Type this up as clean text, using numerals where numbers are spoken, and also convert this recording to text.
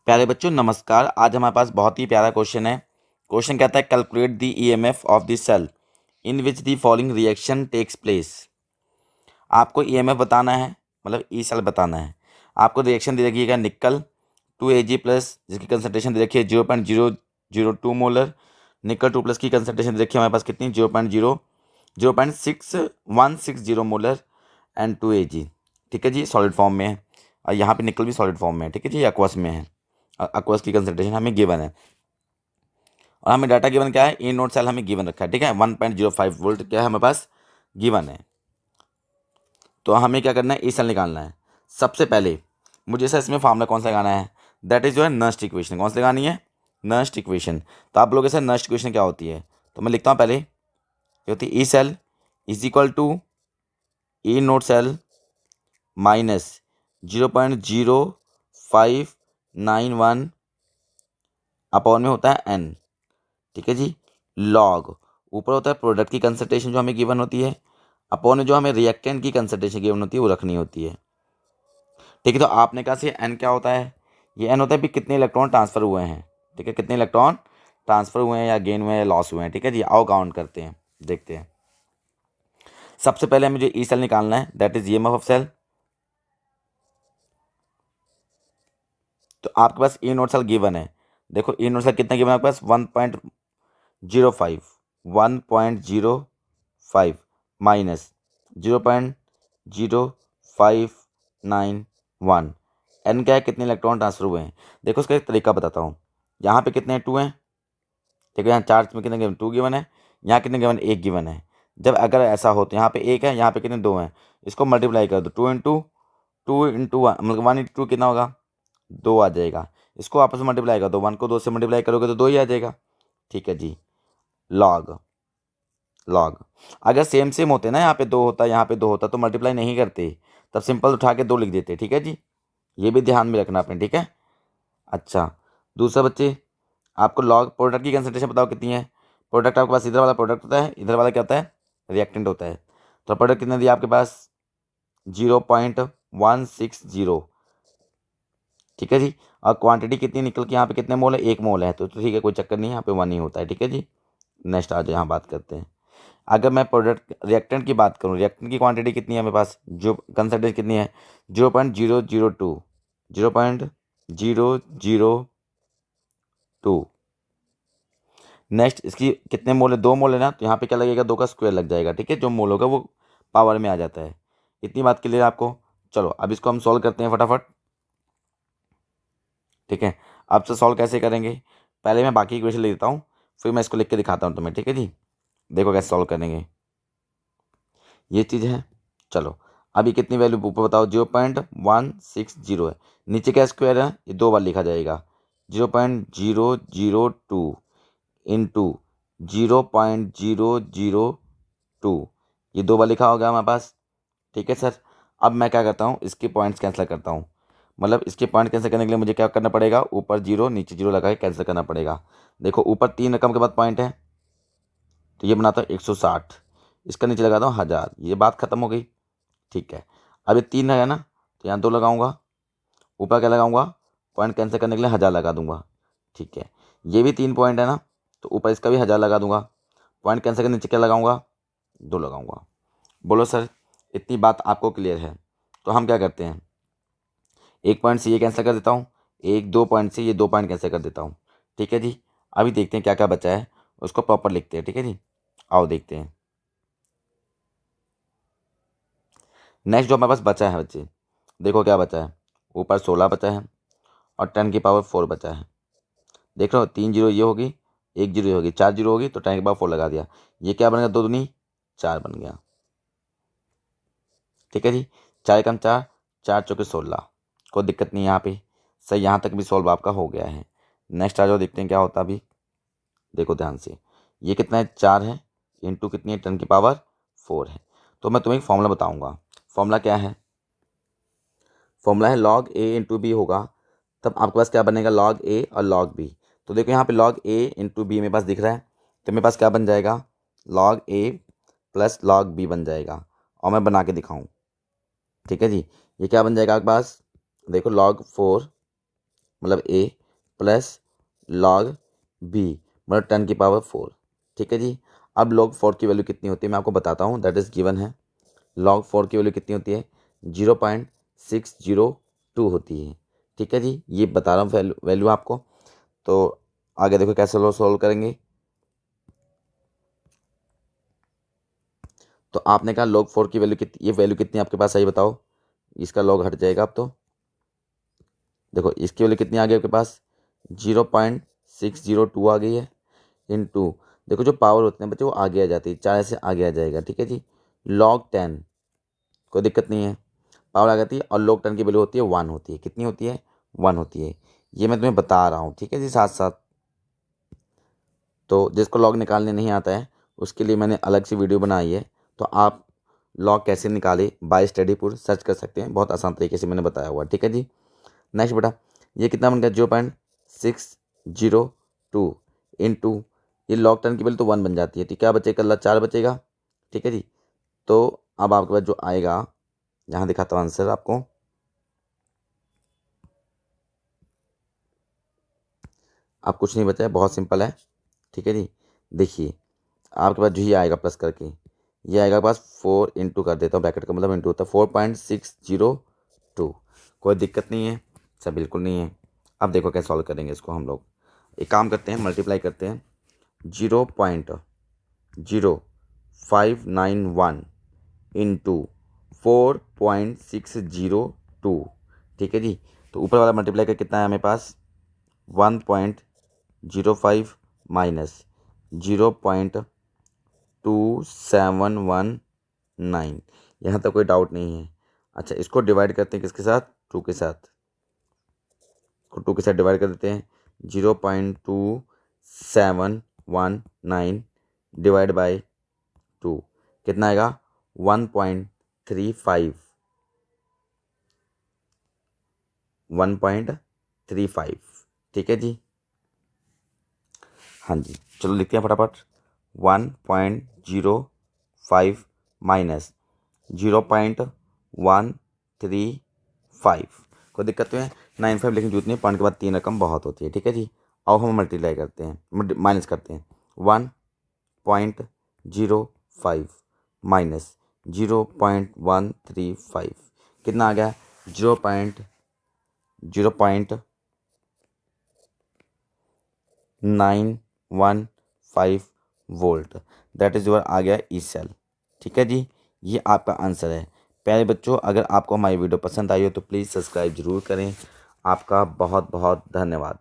प्यारे बच्चों नमस्कार। आज हमारे पास बहुत ही प्यारा क्वेश्चन है। क्वेश्चन कहता है calculate the EMF of the cell in which the following reaction takes place. आपको ईएमएफ बताना है, मतलब ई सेल बताना है। आपको रिएक्शन दे रखिएगा निकल 2Ag प्लस, जिसकी कंसंट्रेशन दे रखी है 0.002 मोलर। निकल 2 प्लस की कंसंट्रेशन दे रखी है हमारे पास कितनी, 0.6160 मोलर एंड 2Ag। ठीक है जी, सॉलिड फॉर्म में है। और यहाँ पे निकल भी सॉलिड फॉर्म में है। ठीक है जी, एक्वस में है। एक्वस की कंसंट्रेशन हमें गिवन है और हमें डाटा गिवन क्या है, ए नोट सेल हमें गिवन रखा है। ठीक है, 1.05 वोल्ट क्या है हमारे पास गिवन है। तो हमें क्या करना है, ए सेल निकालना है। सबसे पहले मुझे सर इसमें फार्मूला कौन सा लगाना है, दैट इज जो है नस्ट इक्वेशन। कौन सी लगानी है, नस्ट इक्वेशन। तो आप लोगों से नस्ट इक्वेशन क्या होती है, तो मैं लिखता हूँ पहले। ये होती है E cell is equal to a naught cell minus 0.0591 upon में होता है एन। ठीक है जी, लॉग ऊपर होता है प्रोडक्ट की कंसंट्रेशन जो हमें गिवन होती है, अपॉन में जो हमें रिएक्टेंट की कंसंट्रेशन गिवन होती है वो रखनी होती है। ठीक है, तो आपने कहा से एन क्या होता है, ये एन होता है भी कितने इलेक्ट्रॉन ट्रांसफर हुए हैं। ठीक है, कितने इलेक्ट्रॉन ट्रांसफर हुए हैं या गेन हुए हैं या लॉस हुए हैं। ठीक है जी, आओ काउंट करते हैं, देखते हैं। सबसे पहले हमें जो ई सेल निकालना है that is EMF of cell. तो आपके पास ई नोट सेल गिवन है। देखो ई नोट सेल कितना गिवन है आपके पास, 1.05 1.05 माइनस 0.0591 एन क्या है, कितने इलेक्ट्रॉन ट्रांसफर हुए हैं। देखो उसका एक तरीका बताता हूँ। यहाँ पे कितने हैं, 2 हैं। ठीक है, यहाँ चार्ज में कितने गिवन, 2 गिवन है। यहाँ कितने गिवन, 1 गिवन है। जब अगर ऐसा हो तो यहाँ पे 1 है, यहाँ पे कितने 2 हैं। इसको मल्टीप्लाई कर दो, 2 इंटू 1 मतलब 1 इंटू 2 कितना होगा, 2 आ जाएगा। इसको आपस में मल्टीप्लाई कर दो, 1 को 2 से मल्टीप्लाई करोगे तो 2 ही आ जाएगा। ठीक है जी, लॉग लॉग अगर सेम सेम होते ना, यहाँ पे 2 होता यहाँ पे 2 होता तो मल्टीप्लाई नहीं करते, तब सिंपल उठा के 2 लिख देते। ठीक है जी, ये भी ध्यान में रखना आपने। ठीक है, अच्छा दूसरा बच्चे, आपको लॉग प्रोडक्ट की कंसंट्रेशन बताओ कितनी है। प्रोडक्ट आपके पास इधर वाला प्रोडक्ट होता है, इधर वाला क्या होता है, रिएक्टेंट होता है। तो प्रोडक्ट कितना दिया आपके पास, 0.160। ठीक है जी, और क्वांटिटी कितनी निकल के यहाँ पे कितने मोल है, 1 मोल है। तो ठीक है, कोई चक्कर नहीं, यहाँ पे 1 ही होता है। ठीक है जी, नेक्स्ट आ जाओ, यहाँ बात करते हैं। अगर मैं प्रोडक्ट रिएक्टेंट की बात करूँ, रिएक्टेंट की क्वांटिटी कितनी है मेरे पास, जो कंसंट्रेशन कितनी है, 0.002 0.002। नेक्स्ट इसकी कितने मोल है, 2 मोल है ना, तो यहाँ पे क्या लगेगा, 2 का स्क्वायर लग जाएगा। ठीक है, जो मोल होगा वो पावर में आ जाता है। इतनी बात क्लियर है आपको। चलो अब इसको हम सॉल्व करते हैं फटाफट। ठीक है, अब से सॉल्व कैसे करेंगे, पहले मैं बाकी इक्वेशन लिख देता हूँ, फिर मैं इसको लिख के दिखाता हूँ तुम्हें। ठीक है जी, देखो कैसे सॉल्व करेंगे, ये चीज़ है। चलो अभी कितनी वैल्यू ऊपर बताओ, 0.160 है। नीचे क्या स्क्वायर है, ये 2 बार लिखा जाएगा, 0.002 इंटू 0.002, ये 2 बार लिखा होगा हमारे पास। ठीक है सर, अब मैं क्या करता हूँ, इसके पॉइंट्स कैंसिल करता हूँ। मतलब इसके पॉइंट कैंसिल करने के लिए मुझे क्या करना पड़ेगा, ऊपर 0 नीचे 0 लगा के कैंसिल करना पड़ेगा। देखो ऊपर 3 रकम के बाद पॉइंट है, तो ये बनाता हूँ 160। इसका नीचे लगाता हूँ 1000, ये बात खत्म हो गई। ठीक है, अब ये 3 है ना, तो यहाँ 2 लगाऊंगा, ऊपर क्या लगाऊंगा, पॉइंट कैंसिल करने के लिए 1000 लगा दूंगा। ठीक है, ये भी 3 पॉइंट है ना, तो ऊपर इसका भी 1000 लगा दूंगा। पॉइंट कैंसिल करने नीचे क्या लगाऊंगा, 2 लगाऊंगा। बोलो सर, इतनी बात आपको क्लियर है। तो हम क्या करते हैं, 1 पॉइंट से ये कैंसिल कर देता हूँ, 2 पॉइंट से ये 2 पॉइंट कैंसिल कर देता हूँ। ठीक है जी, अभी देखते हैं क्या क्या बचा है, उसको प्रॉपर लिखते हैं। ठीक है जी, आओ देखते हैं। नेक्स्ट जो हमारे पास बचा है बच्चे, देखो क्या बचा है, ऊपर 16 बचा है और 10 की पावर 4 बचा है। देख रहे हो, 3 जीरो ये होगी, 1 जीरो ये होगी, 4 जीरो होगी, तो 10 की पावर 4 लगा दिया। ये क्या बन गया, 2 दूनी 4 बन गया। ठीक है जी, 4 कम 4, 4 चौके 16, कोई दिक्कत नहीं यहाँ पे। सही, यहाँ तक भी सॉल्व आपका हो गया है। नेक्स्ट आ जाओ, देखते हैं क्या होता अभी। देखो ध्यान से, ये कितना है, 4 है, इंटू कितनी है, 10 की पावर 4 है। तो मैं तुम्हें एक फॉर्मूला बताऊंगा। फॉर्मूला क्या है, फॉर्मूला है लॉग ए इंटू बी होगा, तब आपके पास क्या बनेगा, लॉग ए और लॉग बी। तो देखो यहाँ पे लॉग ए इंटू बी मेरे पास दिख रहा है, तो मेरे पास क्या बन जाएगा, लॉग ए प्लस लॉग बी बन जाएगा। और मैं बना के दिखाऊँ। ठीक है जी, ये क्या बन जाएगा आपके पास, देखो log 4 मतलब a प्लस log b मतलब 10 की पावर 4। ठीक है जी। अब log 4 की वैल्यू कितनी होती है मैं आपको बताता हूँ, दैट इज गिवन है। log 4 की वैल्यू कितनी होती है 0.602 होती है। ठीक है जी, ये बता रहा हूँ वैल्यू आपको। तो आगे देखो कैसे सॉल्व करेंगे। तो आपने कहा log 4 की वैल्यू कितनी, ये वैल्यू कितनी आपके पास आई बताओ। इसका log हट जाएगा। अब तो देखो इसकी वैल्यू कितनी आ गई आपके पास 0.602 आ गई है इनटू, देखो जो पावर होते हैं बच्चे वो आगे आ जाती है, 4 से आगे आ जाएगा। ठीक है जी। log 10 कोई दिक्कत नहीं है, पावर आ जाती है। और log 10 की वैल्यू होती है 1 होती है। कितनी होती है 1 होती है। ये मैं तुम्हें बता रहा हूँ। ठीक है जी, साथ साथ। तो जिसको log निकालने नहीं आता है उसके लिए मैंने अलग से वीडियो बनाई है। तो आप log कैसे निकाले बाय स्टडीपुर सर्च कर सकते हैं, बहुत आसान तरीके से मैंने बताया हुआ है। ठीक है जी। नेक्स्ट बेटा, ये कितना बन गया 0.602 इंटू, ये log 10 की वैल्यू तो 1 बन जाती है, तो क्या बचेगा 4 बचेगा। ठीक है जी। तो अब आपके पास जो आएगा, यहाँ दिखाता हूँ आंसर आपको। अब कुछ नहीं बचा है, बहुत सिंपल है। ठीक है जी। देखिए आपके पास जो ही आएगा प्लस करके, ये आएगा पास 4 इंटू कर देता हूँ, ब्रैकेट का मतलब इंटू होता है 4.602। कोई दिक्कत नहीं है सर, बिल्कुल नहीं है। अब देखो कैसे सॉल्व करेंगे इसको हम लोग। एक काम करते हैं, मल्टीप्लाई करते हैं 0.0591 इंटू 4.602। ठीक है जी। तो ऊपर वाला मल्टीप्लाई कर कितना है हमें पास 1.05 माइनस 0.2719। यहाँ तक कोई डाउट नहीं है। अच्छा, इसको डिवाइड करते हैं किसके साथ 2 के साथ, को 2 के साथ डिवाइड कर देते हैं। 0.2719 डिवाइड बाय 2 कितना आएगा 1.35। 1.35। ठीक है जी। हाँ जी, चलो लिखते हैं फटाफट। 1.05 माइनस 0.135। कोई दिक्कत तो है 95 लेकिन जरूरत नहीं, पॉइंट के बाद 3 रकम बहुत होती है। ठीक है जी। अब हम मल्टीप्लाई करते हैं, माइनस करते हैं। 1.05 माइनस 0.135 कितना आ गया 0.915 वोल्ट। दैट इज़ योर आ गया ई सेल। ठीक है जी, ये आपका आंसर है। प्यारे बच्चों, अगर आपको हमारी वीडियो पसंद आई हो तो प्लीज़ सब्सक्राइब जरूर करें। आपका बहुत बहुत धन्यवाद।